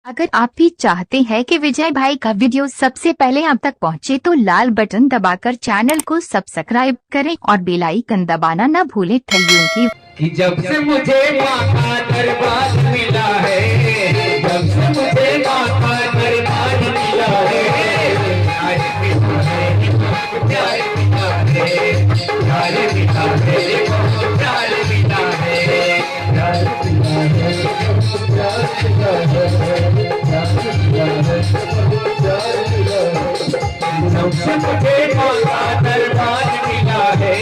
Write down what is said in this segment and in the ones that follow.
अगर आप भी चाहते हैं कि विजय भाई का वीडियो सबसे पहले आप तक पहुंचे तो लाल बटन दबाकर चैनल को सब्सक्राइब करें और बेल आइकन दबाना न भूलें। थैंक कि जब से मुझे माँ का दरबार मिला है, जब से मुझे माँ का दरबार मिला है, प्यार मिला है, प्यार मिला है, प्यार मिला है, प्यार मिला है, प्यार मिला है, प्यार मिला है, प्यार मिला है, प्यार मिला है। जब से मुझे माँ का दरबार मिला है,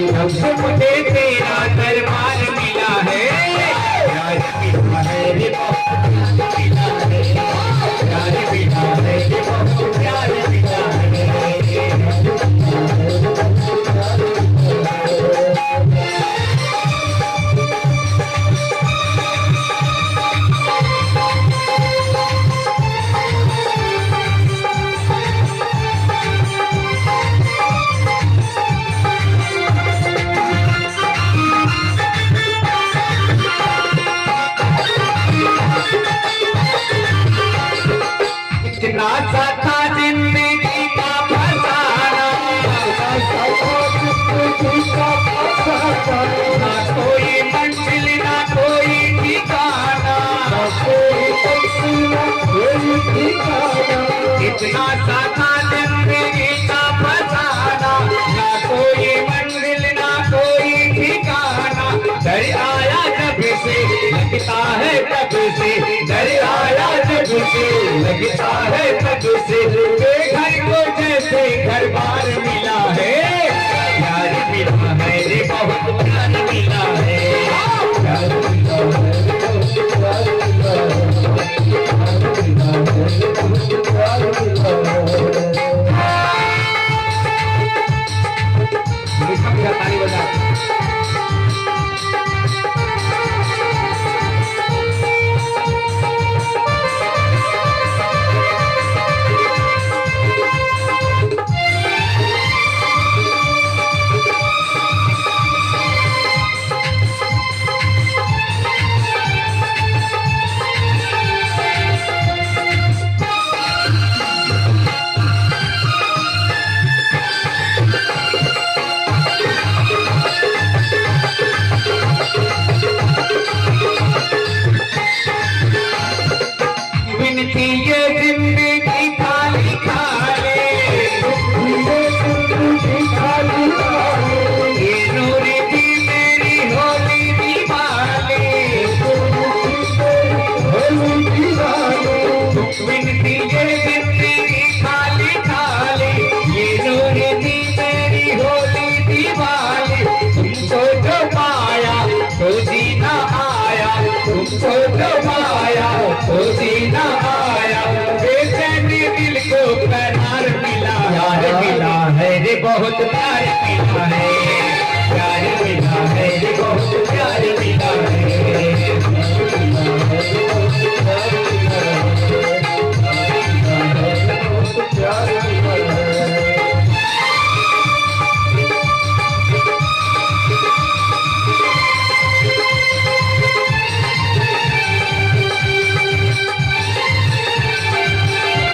जब से मुझे तेरा दरबार मिला है, प्यार मिला है रे बहुत मिला है, प्यार मिला है रे बहुत प्यार मिला है। इतना सा था जिंदगी का फसाना, ना कोई मंजिल ना कोई ठिकाना, इतना सा था जिंदगी का फसाना, ना कोई मंजिल ना कोई ठिकाना। डर आया जब से लगता है तब से, डर आया जब से लगता है तब से, बेघर को जैसे घर बार मिला है, प्यार मिला है रे बहुत प्यार मिला है, प्यार मिला है प्यार मिला है, प्यार मिला है। ताली बजा थी ये जिंदगी खाली खाली, ये नूरी थी मेरी होली दीवाली, थी ये जिंदगी खाली खाली, ये नूरी थी मेरी होली दीवाली। तुमको जो पाया तो जीना आया, तुमको जो पाया तो जीना आया, बेचैनी दिल को करार मिला, प्यार मिला है रे बहुत प्यार मिला है।